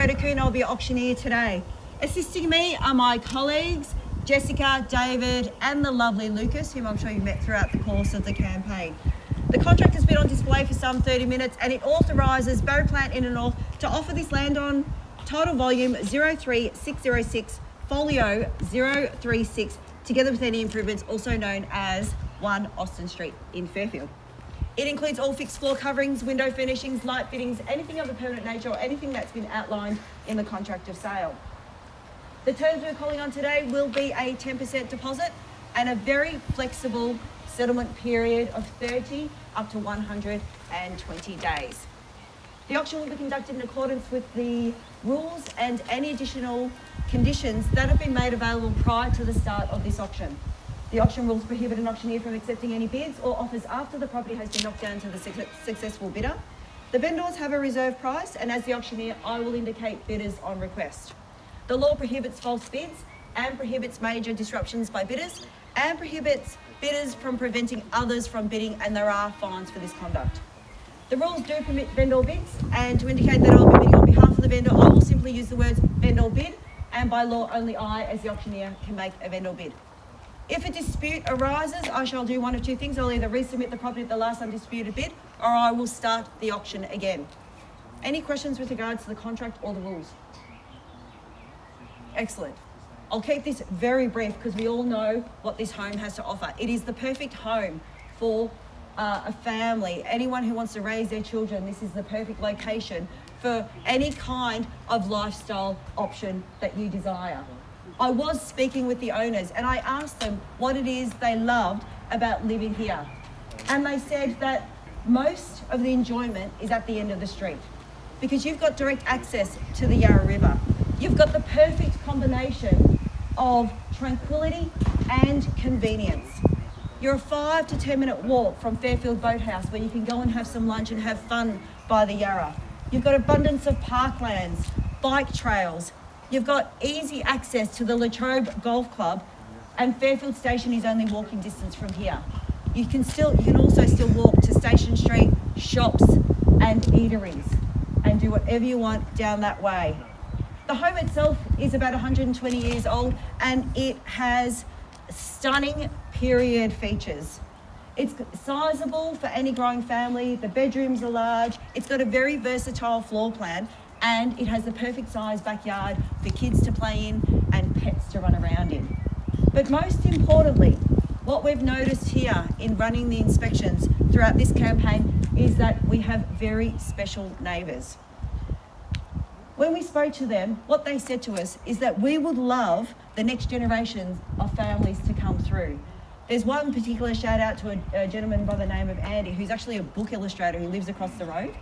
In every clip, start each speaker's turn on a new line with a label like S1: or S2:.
S1: Loretta Khoo, and I'll be your auctioneer today. Assisting me are my colleagues, Jessica, David, and the lovely Lucas, whom I'm sure you've met throughout the course of the campaign. The contract has been on display for some 30 minutes and it authorises Barry Plant in and North to offer this land on title volume 03606, folio 036, together with any improvements, also known as 1 Austin Street in Fairfield. It includes all fixed floor coverings, window furnishings, light fittings, anything of a permanent nature or anything that's been outlined in the contract of sale. The terms we're calling on today will be a 10% deposit and a very flexible settlement period of 30 up to 120 days. The auction will be conducted in accordance with the rules and any additional conditions that have been made available prior to the start of this auction. The auction rules prohibit an auctioneer from accepting any bids or offers after the property has been knocked down to the successful bidder. The vendors have a reserve price, and as the auctioneer, I will indicate bidders on request. The law prohibits false bids and prohibits major disruptions by bidders and prohibits bidders from preventing others from bidding, and there are fines for this conduct. The rules do permit vendor bids, and to indicate that I'll be bidding on behalf of the vendor, I will simply use the words vendor bid, and by law only I, as the auctioneer, can make a vendor bid. If a dispute arises, I shall do one of two things. I'll either resubmit the property at the last undisputed bid, or I will start the auction again. Any questions with regards to the contract or the rules? Excellent. I'll keep this very brief because we all know what this home has to offer. It is the perfect home for a family. Anyone who wants to raise their children, this is the perfect location for any kind of lifestyle option that you desire. I was speaking with the owners and I asked them what it is they loved about living here. And they said that most of the enjoyment is at the end of the street because you've got direct access to the Yarra River. You've got the perfect combination of tranquility and convenience. You're a 5 to 10 minute walk from Fairfield Boathouse where you can go and have some lunch and have fun by the Yarra. You've got abundance of parklands, bike trails. You've got easy access to the Latrobe Golf Club, and Fairfield Station is only walking distance from here. You can also still walk to Station Street, shops and eateries, and do whatever you want down that way. The home itself is about 120 years old and it has stunning period features. It's sizable for any growing family, the bedrooms are large, it's got a very versatile floor plan, and it has the perfect size backyard for kids to play in and pets to run around in. But most importantly, what we've noticed here in running the inspections throughout this campaign is that we have very special neighbours. When we spoke to them, what they said to us is that we would love the next generation of families to come through. There's one particular shout out to a gentleman by the name of Andy, who's actually a book illustrator who lives across the road.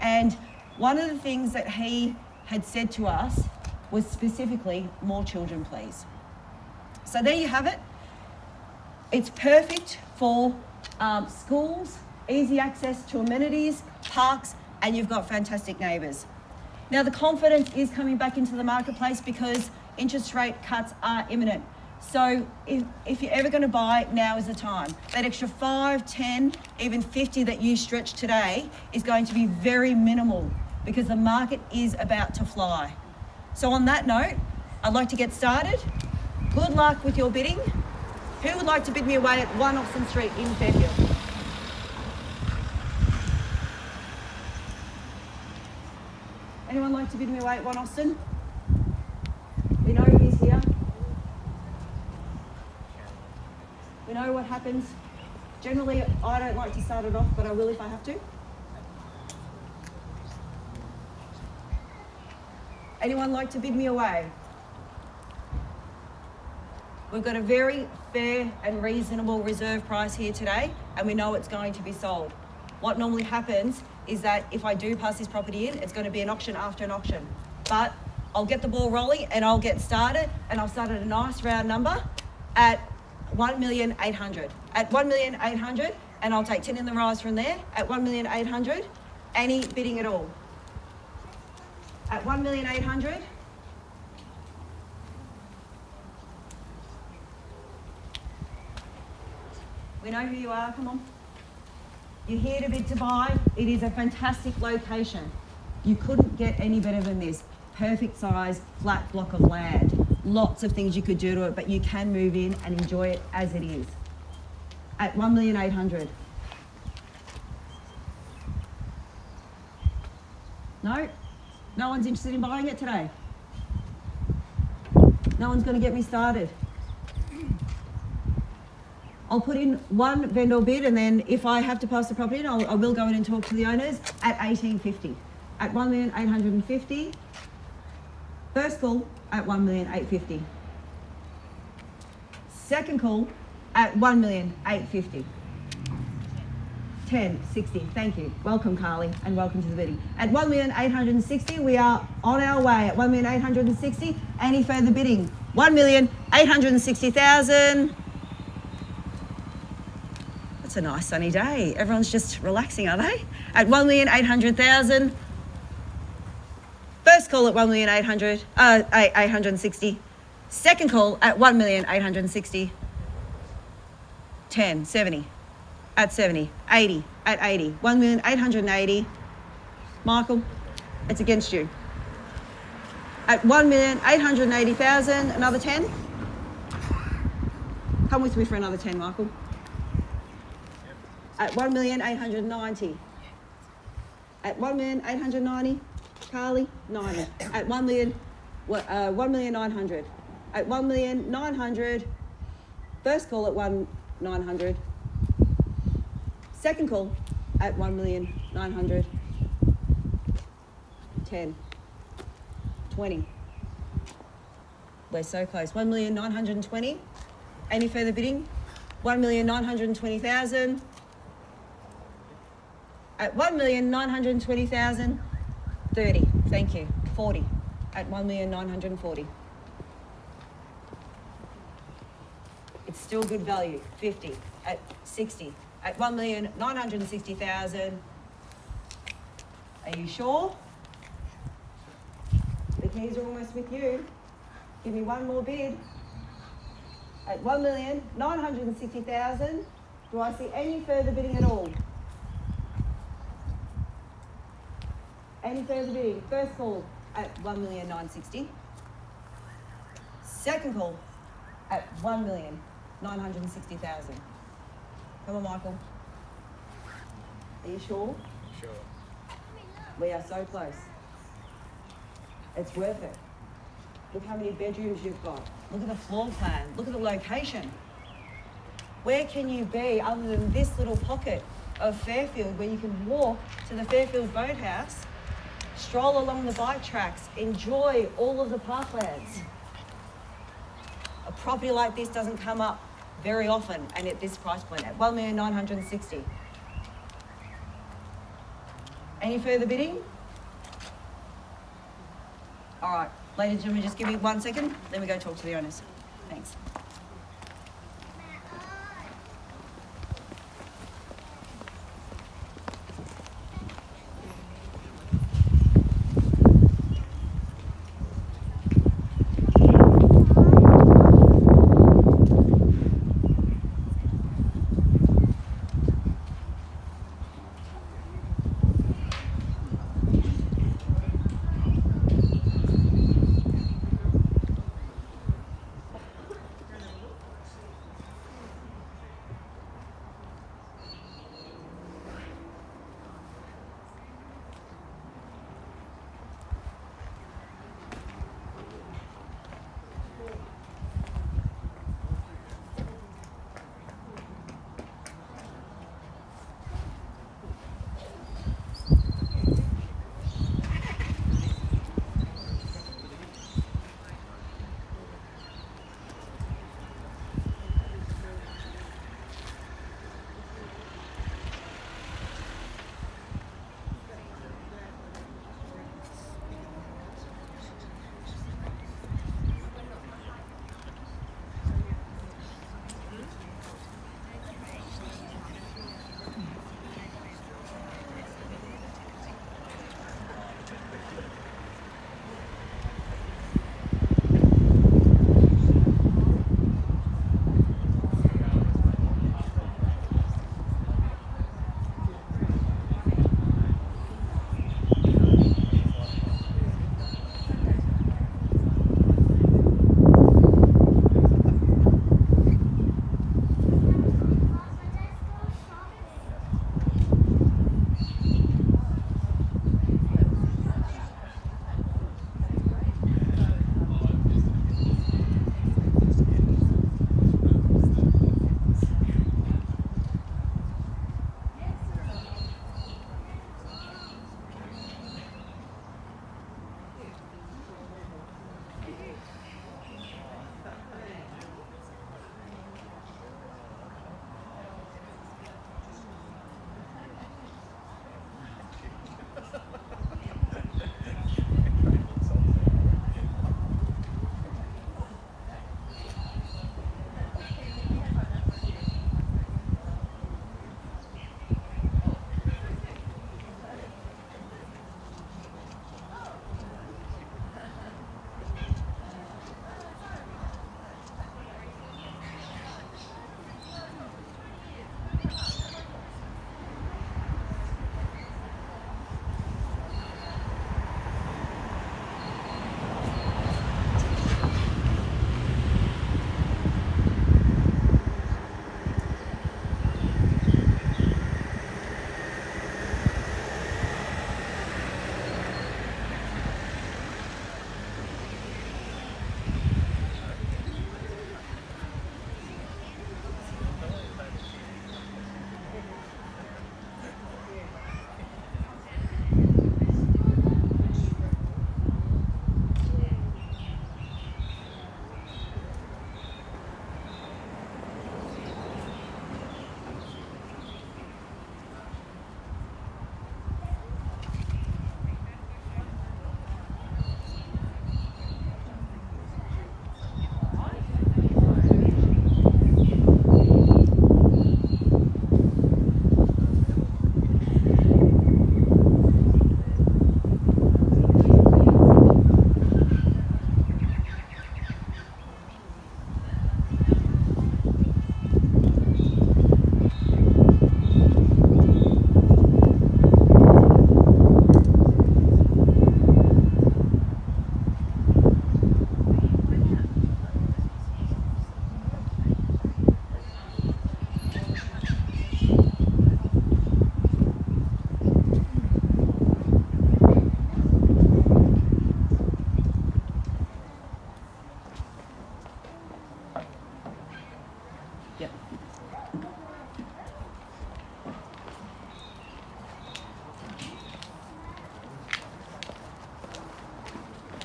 S1: And one of the things that he had said to us was specifically, more children, please. So there you have it. It's perfect for schools, easy access to amenities, parks, and you've got fantastic neighbours. Now the confidence is coming back into the marketplace because interest rate cuts are imminent. So if you're ever going to buy, now is the time. That extra 5, 10, even 50 that you stretch today is going to be very minimal because the market is about to fly. So on that note, I'd like to get started. Good luck with your bidding. Who would like to bid me away at 1 Austin Street in Fairfield? Anyone like to bid me away at 1 Austin? We know he's here. We know what happens. Generally, I don't like to start it off, but I will if I have to. Anyone like to bid me away? We've got a very fair and reasonable reserve price here today, and we know it's going to be sold. What normally happens is that if I do pass this property in, it's going to be an auction after an auction. But I'll get the ball rolling and I'll get started, and I'll start at a nice round number at 1,800,000. At 1,800,000, and I'll take 10 in the rise from there. At 1,800,000, any bidding at all. At 1,800,000. We know who you are, come on. You're here to bid to buy. It is a fantastic location. You couldn't get any better than this. perfect size, flat block of land. Lots of things you could do to it, but you can move in and enjoy it as it is. At 1,800,000. No? No one's interested in buying it today? No one's going to get me started. I'll put in one vendor bid, and then if I have to pass the property in, I will go in and talk to the owners at 1850. At 1,850,000. First call at 1,850,000. Second call at 1,850,000. 1060. Thank you. Welcome, Carly, and welcome to the bidding. At 1,860,000, we are on our way. At 1,860,000. Any further bidding? 1,860,000. It's a nice sunny day. Everyone's just relaxing, are they? At 1,800,000. First call at 860. Second call at 1,860. 10, 70. At 70. 80. At 80. 1,880,000. Michael, it's against you. At 1,880,000. Another 10. Come with me for another 10, Michael. At 1,890,000. At 1,890,000, Carly, 90. At 1,900,000. At 1,900,000, first call at 1,900,000. Second call at 1,900,000. 10. 20. We're so close. 1,920,000. Any further bidding? 1,920,000. At 1,920,000, 30. Thank you. 40. At 1,940,000. It's still good value. 50. At 60. At 1,960,000. Are you sure? The keys are almost with you. Give me one more bid. At 1,960,000. Do I see any further bidding at all? Any further bidding? First call at 1,960,000. Second call at 1,960,000. Come on, Michael. Are you sure?
S2: Sure.
S1: We are so close. It's worth it. Look how many bedrooms you've got. Look at the floor plan. Look at the location. Where can you be other than this little pocket of Fairfield where you can walk to the Fairfield boathouse, stroll along the bike tracks, enjoy all of the parklands? A property like this doesn't come up very often, and at this price point, at 1,960,000. Any further bidding? All right, ladies and gentlemen, just give me 1 second, then we go talk to the owners. Thanks.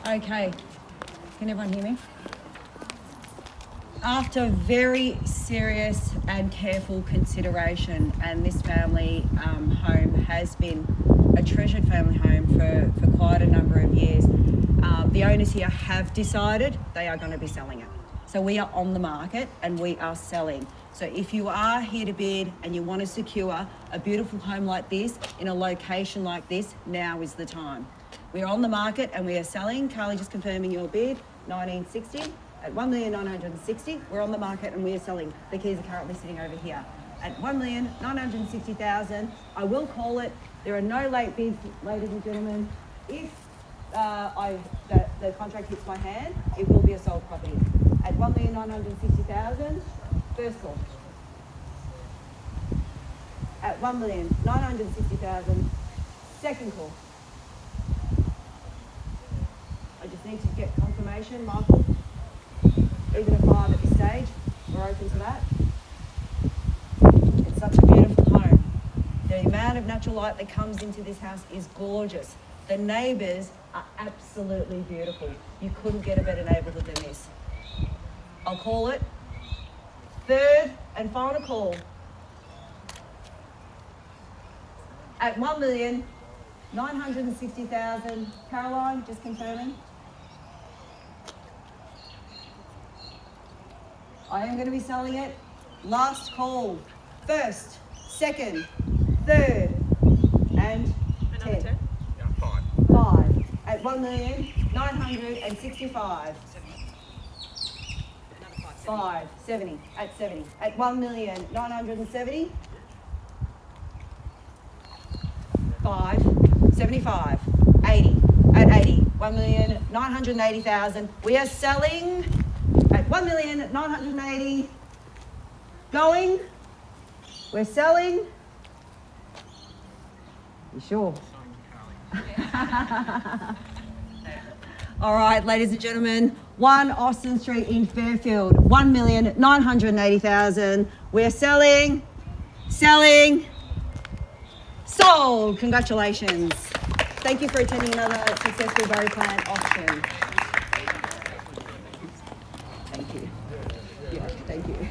S1: Okay, can everyone hear me? After very serious and careful consideration, and this family home has been a treasured family home for quite a number of years, the owners here have decided they are going to be selling it. So we are on the market and we are selling. So if you are here to bid and you want to secure a beautiful home like this in a location like this, now is the time. We are on the market and we are selling. Carly, just confirming your bid, 1960 at 1,960,000. We're on the market and we are selling. The keys are currently sitting over here at 1,960,000. I will call it. There are no late bids, ladies and gentlemen. If the contract hits my hand, it will be a sold property at 1,960,000. First call at 1,960,000. Second call. I just need to get confirmation, Michael. Even a 5 at this stage, we're open to that. It's such a beautiful home. The amount of natural light that comes into this house is gorgeous. The neighbours are absolutely beautiful. You couldn't get a better neighbourhood than this. I'll call it. Third and final call at 1,960,000. Caroline, just confirming. I am going to be selling it. Last call. First, second, third, and 10.
S2: Yeah, 5.
S1: 5 at 1,965,000. 5, 70 at 70 at 1,970,000. 5, 75, 80 at 80, 1,980,000. We are selling at 1,980,000. Going. We're selling. You sure? All right, ladies and gentlemen, 1 Austin Street in Fairfield, 1,980,000. We're selling, sold. Congratulations. Thank you for attending another successful Berry Plant auction. Thank you. Yeah, thank you.